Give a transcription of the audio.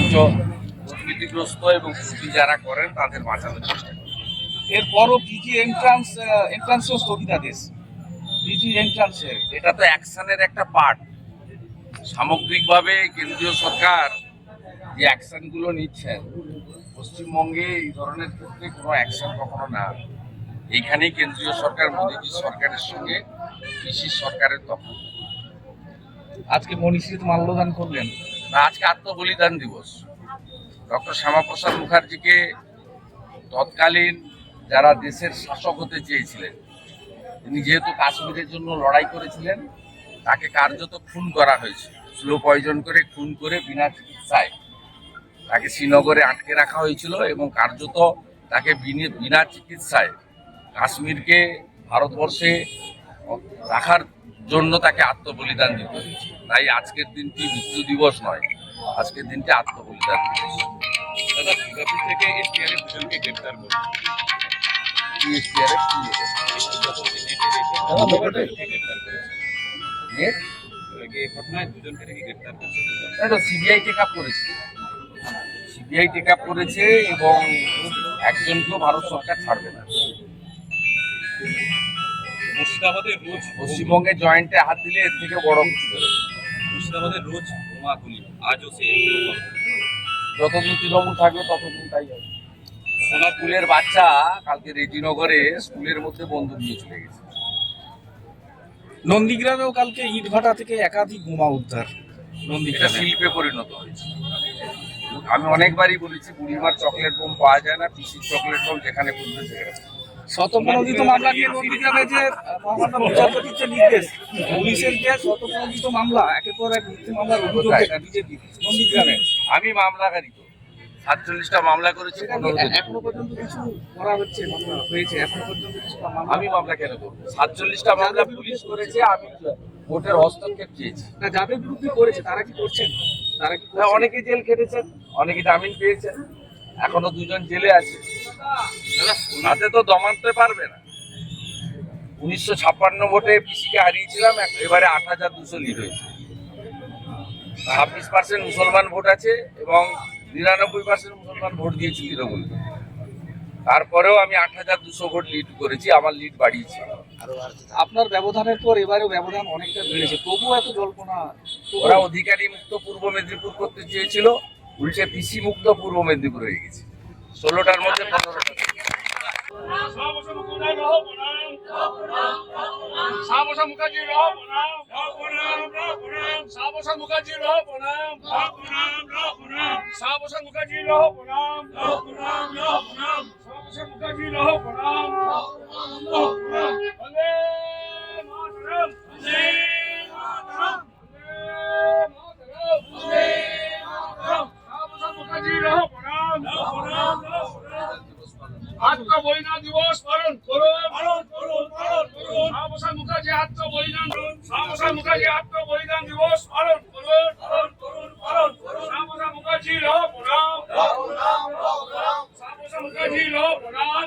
বরঞ্চ দুর্নীতিগ্রস্ত এবং চুক্তি যারা করেন তাদের বাঁচানোর চেষ্টা করেন। এরপরও পিজি এন্ট্রান্সেও স্থগিতাদেশ। পিজি এন্ট্রান্সের এটা তো অ্যাকশনের একটা পার্ট। সামগ্রিকভাবে কেন্দ্রীয় সরকার যে অ্যাকশনগুলো নিচ্ছেন, পশ্চিমবঙ্গে এই ধরনের ক্ষেত্রে কোনো অ্যাকশন কখনো না। এইখানেই কেন্দ্রীয় সরকার মোদীজি সরকারের সঙ্গে পিসির সরকারের তফাৎ। আজকে মনীষীতে মাল্যদান করলেন। আজকে আত্মবলিদান দিবস। ডক্টর শ্যামাপ্রসাদ মুখার্জিকে তৎকালীন যারা দেশের শাসক হতে চেয়েছিলেন, তিনি যেহেতু কাশ্মীরের জন্য লড়াই করেছিলেন, তাকে কার্যত খুন করা হয়েছে। স্লো পয়জন করে খুন করে বিনা চিকিৎসায় তাকে শ্রীনগরে আটকে রাখা হয়েছিল এবং কার্যত তাকে বিনা চিকিৎসায় কাশ্মীরকে ভারতবর্ষে রাখার জন্য তাকে আত্মবলিদান দিতে হয়েছে। তাই আজকের দিনটি মৃত্যু দিবস নয়, আজকের দিনটি আত্মবলিদান দিবস। দাদা, দুর্গাপুর থেকে এসটিআরএফ দুজনকে গ্রেপ্তার করছে। সিবিআই টেক আপ করেছে, সিবিআই টেক আপ করেছে এবং একজনকেও ভারত সরকার ছাড়বে না। মুর্শিদাবাদের রোজ পশ্চিমবঙ্গে জয়েন্টে হাত দিলে এর থেকে বড় কিছু বেরোবে। মুর্শিদাবাদের রোজ বোমাগুলি, আজও সেই যতদিন তৃণমূল থাকবে ততদিন তাই হবে। সোনাপুলের বাচ্চা কালকে রেজিনগরে স্কুলের মধ্যে বন্দুক নিয়ে চলে গেছে। নন্দীগ্রামেও কালকে ইটভাটা থেকে একাধিক বোমা উদ্ধার। এটা নন্দীগ্রামে শিল্পে পরিণত হয়েছে। আমি অনেকবারই বলেছি, বুড়িমার চকলেট বোম পাওয়া যায় না, পিসির চকলেট বোম যেখানে খুঁজবে সেখানে। শতপ্রণোদিত মামলা নিয়ে নন্দীগ্রামে যে মহামান্য বিচারপতির যে নির্দেশ, পুলিশের যে শতপ্রণোদিত মামলা, একের পর এক মিথ্যে মামলার অভিযোগ বিজেপি নন্দীগ্রামে। আমি মামলাকারী, 47টা মামলা করেছি। এখনো পর্যন্ত কিছু করা হচ্ছে, মামলা হয়েছে এখনো পর্যন্ত কিছু মামলা। আমি মামলা কেন করবো? 47টা মামলা পুলিশ করেছে, আমি কোর্টের হস্তক্ষেপ চেয়েছি। না, যাদের বিরুদ্ধে করেছে তারা কি করছেন? তারা কি না, অনেকে জেল খেটেছেন, অনেকে জামিন পেয়েছেন, এখনো দুজন জেলে আছে। তাতে তো দমাতে পারবে না। 1956 ভোটে পিসিকে হারিয়েছিলাম, এবারে 8,200 লিড হয়েছে। 26% মুসলমান ভোট আছে এবং 99% মুসলমান ভোট দিয়েছি তৃণমূল। তারপরেও আমি 8,200 ভোট লিড করেছি, আমার লিড বাড়িয়েছি। আপনার ব্যবধানের পর এবারেও ব্যবধান অনেকটা বেড়েছে, তবুও এত জল্পনা। ওরা অধিকারী মুক্ত পূর্ব মেদিনীপুর করতে চেয়েছিল, উল্টে পিসি মুক্ত পূর্ব মেদিনীপুর হয়ে গেছে। 16টার মধ্যে 15টা। আত্মবলিদান দিবস পালন করুন, শ্যামাপ্রসাদ মুখার্জি আত্মবলিদান, শ্যামাপ্রসাদ মুখার্জি আত্মবলিদান দিবস পালন করুন। শ্যামাপ্রসাদ মুখার্জি লহ প্রণাম, শ্যামাপ্রসাদ মুখার্জি লহ প্রণাম।